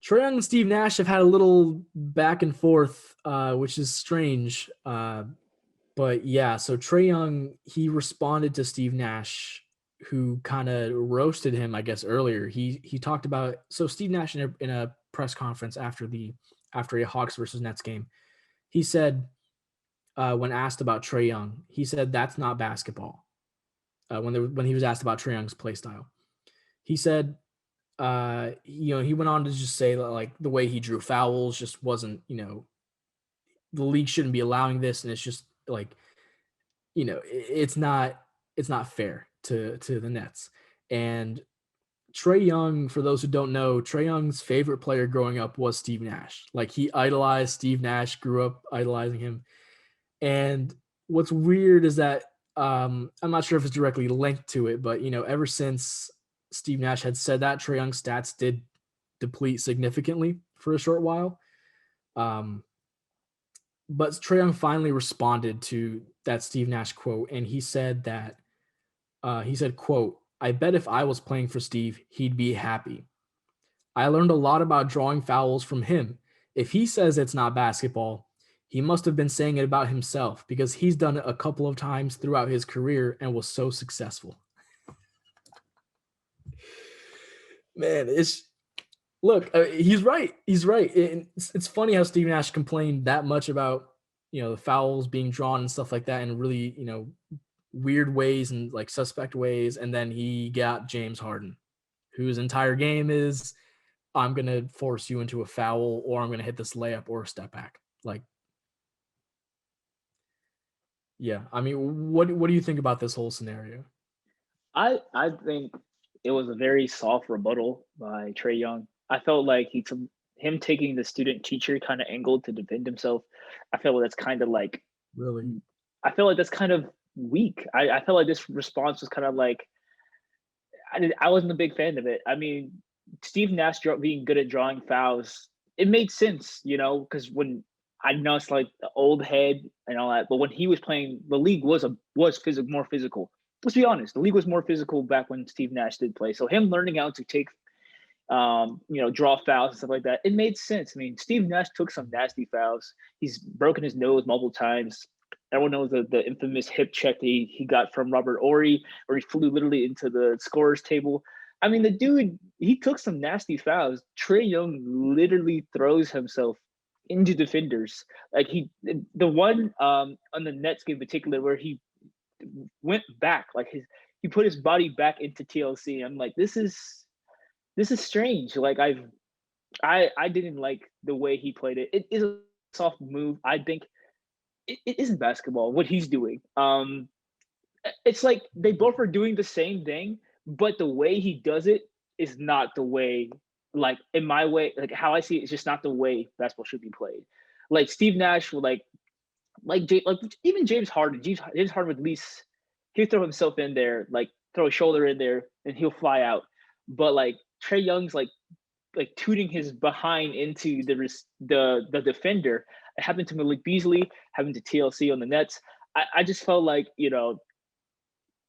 Trae Young and Steve Nash have had a little back and forth, which is strange. But yeah, so Trae Young, he responded to Steve Nash, who kind of roasted him, I guess, earlier. He talked about, so Steve Nash in a press conference after a Hawks versus Nets game, he said, when asked about Trae Young, he said that's not basketball. When he was asked about Trae Young's play style, he said, he went on to just say that, like, the way he drew fouls just wasn't, the league shouldn't be allowing this, and it's just like, it's not fair to the Nets. And Trae Young, for those who don't know, Trae Young's favorite player growing up was Steve Nash. Like, he idolized Steve Nash, grew up idolizing him. And what's weird is that I'm not sure if it's directly linked to it, but ever since Steve Nash had said that, Trae Young's stats did deplete significantly for a short while. But Trae Young finally responded to that Steve Nash quote, and he said that he said, quote, "I bet if I was playing for Steve, he'd be happy. I learned a lot about drawing fouls from him. If he says it's not basketball, he must have been saying it about himself because he's done it a couple of times throughout his career and was so successful." Man, he's right. He's right. It's funny how Steve Nash complained that much about, the fouls being drawn and stuff like that in really, weird ways and like suspect ways. And then he got James Harden, whose entire game is, I'm going to force you into a foul, or I'm going to hit this layup or a step back. Like, yeah. I mean, what do you think about this whole scenario? I think it was a very soft rebuttal by Trae Young. I felt like him taking the student teacher kind of angle to defend himself. I feel like that's kind of like Really? I feel like that's kind of weak. I felt like this response was kind of like I wasn't a big fan of it. I mean, Steve Nash being good at drawing fouls, it made sense, because when I know it's like the old head and all that, but when he was playing, the league was more physical. Let's be honest, the league was more physical back when Steve Nash did play. So him learning how to take, draw fouls and stuff like that, it made sense. I mean, Steve Nash took some nasty fouls. He's broken his nose multiple times. Everyone knows the infamous hip check that he got from Robert Ory, where he flew literally into the scorer's table. I mean, the dude, he took some nasty fouls. Trae Young literally throws himself into defenders. Like the one on the Nets game in particular, where he went back, like he put his body back into TLC. I'm like, this is strange. Like I didn't like the way he played it. It is a soft move. I think it isn't basketball what he's doing. It's like they both are doing the same thing, but the way he does it is not the way. Like in my way, like how I see it, is just not the way basketball should be played. Like Steve Nash will like even James Harden. James Harden would at least he'll throw himself in there, like throw a shoulder in there, and he'll fly out. But like Trae Young's like tooting his behind into the defender. It happened to Malik Beasley, happened to TLC on the Nets. I just felt like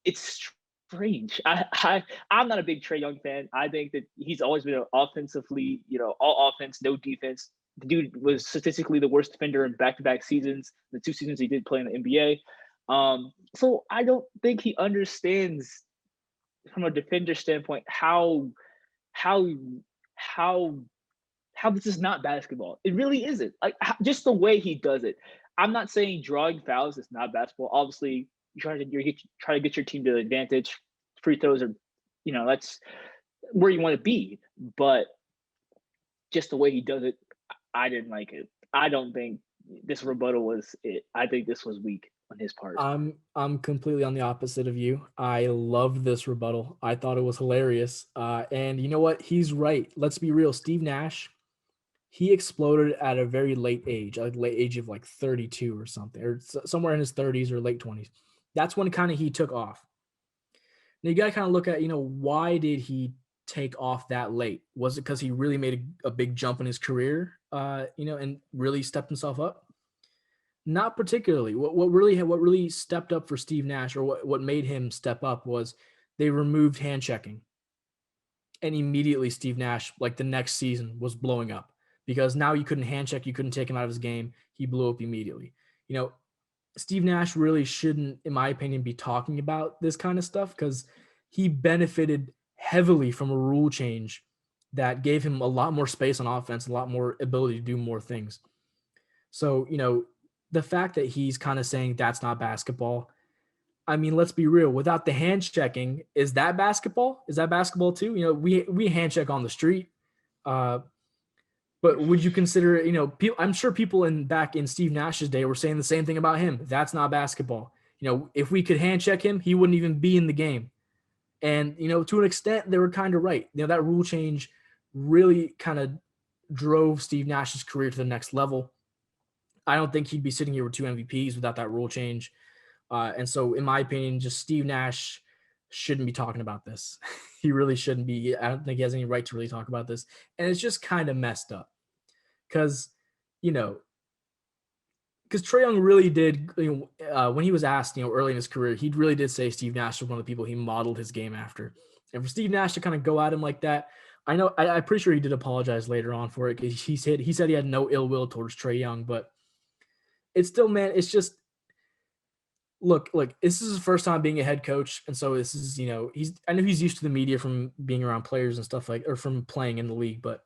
it's strange. I'm not a big Trae Young fan. I think that he's always been offensively, all offense, no defense. The dude was statistically the worst defender in back-to-back seasons. The 2 seasons he did play in the NBA. So I don't think he understands from a defender standpoint how how how this is not basketball. It really isn't. Like just the way he does it. I'm not saying drawing fouls is not basketball. Obviously, try to get your team to the advantage. Free throws are, that's where you want to be. But just the way he does it, I didn't like it. I don't think this rebuttal was it. I think this was weak on his part. I'm completely on the opposite of you. I loved this rebuttal. I thought it was hilarious. And you know what? He's right. Let's be real. Steve Nash, he exploded at a very late age, like late age of like 32 or something, or somewhere in his 30s or late 20s. That's when kind of he took off. Now you got to kind of look at, why did he take off that late? Was it because he really made a big jump in his career, and really stepped himself up? Not particularly. What really stepped up for Steve Nash, or what made him step up, was they removed hand checking. And immediately Steve Nash, like the next season, was blowing up because now you couldn't hand check, you couldn't take him out of his game. He blew up immediately. You know, Steve Nash really shouldn't, in my opinion, be talking about this kind of stuff because he benefited heavily from a rule change that gave him a lot more space on offense, a lot more ability to do more things. So, the fact that he's kind of saying that's not basketball, I mean, let's be real. Without the hand checking, is that basketball? Is that basketball too? We hand check on the street. Uh, but would you consider, I'm sure people back in Steve Nash's day were saying the same thing about him. That's not basketball. If we could hand check him, he wouldn't even be in the game. And, to an extent, they were kind of right. That rule change really kind of drove Steve Nash's career to the next level. I don't think he'd be sitting here with 2 MVPs without that rule change. And so, in my opinion, just Steve Nash shouldn't be talking about this. He really shouldn't be. I don't think he has any right to really talk about this. And it's just kind of messed up because, because Trae Young really did, when he was asked, early in his career, he really did say Steve Nash was one of the people he modeled his game after. And for Steve Nash to kind of go at him like that, I'm pretty sure he did apologize later on for it because he said he had no ill will towards Trae Young, but it's still, man, it's just, look, this is his first time being a head coach. And so this is, I know he's used to the media from being around players and stuff or from playing in the league, but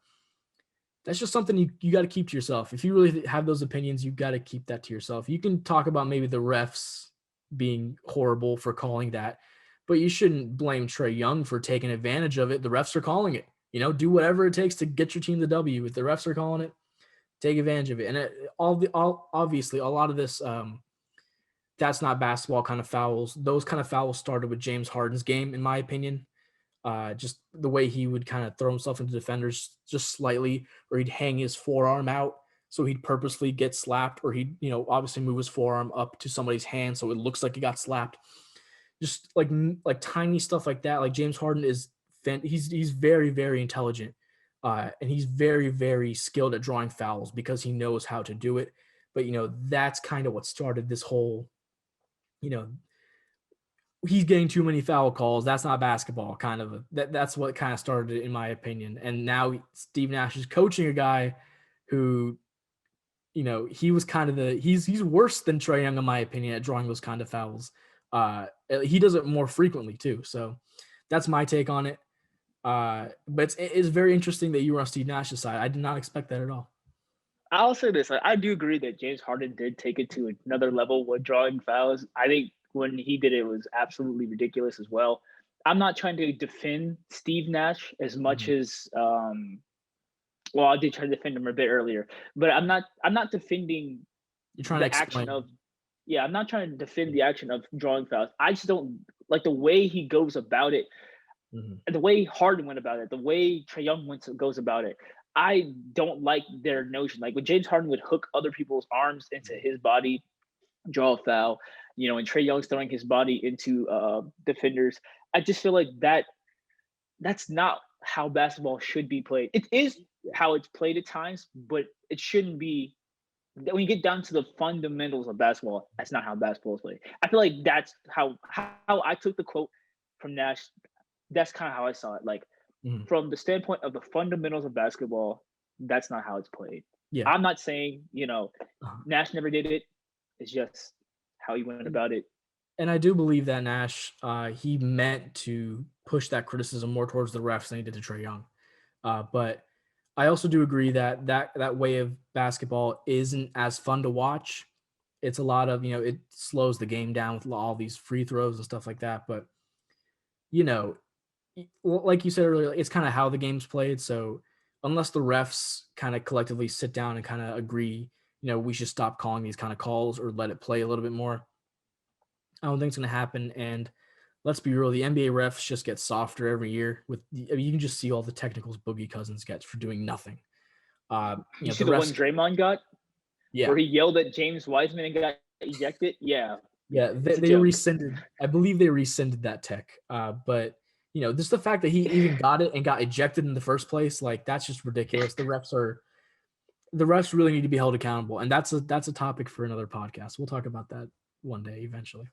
that's just something you got to keep to yourself. If you really have those opinions, you got to keep that to yourself. You can talk about maybe the refs being horrible for calling that, but you shouldn't blame Trae Young for taking advantage of it. The refs are calling it. Do whatever it takes to get your team the W. If the refs are calling it, take advantage of it. And obviously, a lot of this, that's not basketball kind of fouls. Those kind of fouls started with James Harden's game, in my opinion. Just the way he would kind of throw himself into defenders just slightly, or he'd hang his forearm out. So he'd purposely get slapped, or he'd, obviously move his forearm up to somebody's hand so it looks like he got slapped. Just like tiny stuff like that. Like James Harden he's very, very intelligent. And he's very, very skilled at drawing fouls because he knows how to do it. But, that's kind of what started this whole, he's getting too many foul calls. That's not basketball. That's what kind of started it, in my opinion. And now Steve Nash is coaching a guy who, he was kind of he's worse than Trae Young, in my opinion, at drawing those kind of fouls. He does it more frequently too. So that's my take on it. But it's very interesting that you were on Steve Nash's side. I did not expect that at all. I'll say this: I do agree that James Harden did take it to another level with drawing fouls. I think when he did it, it was absolutely ridiculous as well. I'm not trying to defend Steve Nash as much as well, I did try to defend him a bit earlier, but I'm not defending You're trying the to action explain. of I'm not trying to defend the action of drawing fouls. I just don't like the way he goes about it, the way Harden went about it, the way Trae Young goes about it. I don't like their notion. Like when James Harden would hook other people's arms into his body, draw a foul, and Trae Young's throwing his body into defenders. I just feel like that's not how basketball should be played. It is how it's played at times, but it shouldn't be. When you get down to the fundamentals of basketball, that's not how basketball is played. I feel like that's how I took the quote from Nash. That's kind of how I saw it. Like from the standpoint of the fundamentals of basketball, that's not how it's played. Yeah. I'm not saying, Nash never did it. It's just how he went about it. And I do believe that Nash, he meant to push that criticism more towards the refs than he did to Trae Young. But I also do agree that way of basketball isn't as fun to watch. It's a lot of, it slows the game down with all these free throws and stuff like that. But, like you said earlier, it's kind of how the game's played. So unless the refs kind of collectively sit down and kind of agree, we should stop calling these kind of calls or let it play a little bit more, I don't think it's going to happen. And let's be real, the NBA refs just get softer every year. You can just see all the technicals Boogie Cousins gets for doing nothing. You see the one Draymond got? Yeah. Where he yelled at James Wiseman and got ejected? Yeah. Yeah, they rescinded. I believe they rescinded that tech. But, just the fact that he even got it and got ejected in the first place, like that's just ridiculous. The refs really need to be held accountable. And that's a topic for another podcast. We'll talk about that one day eventually.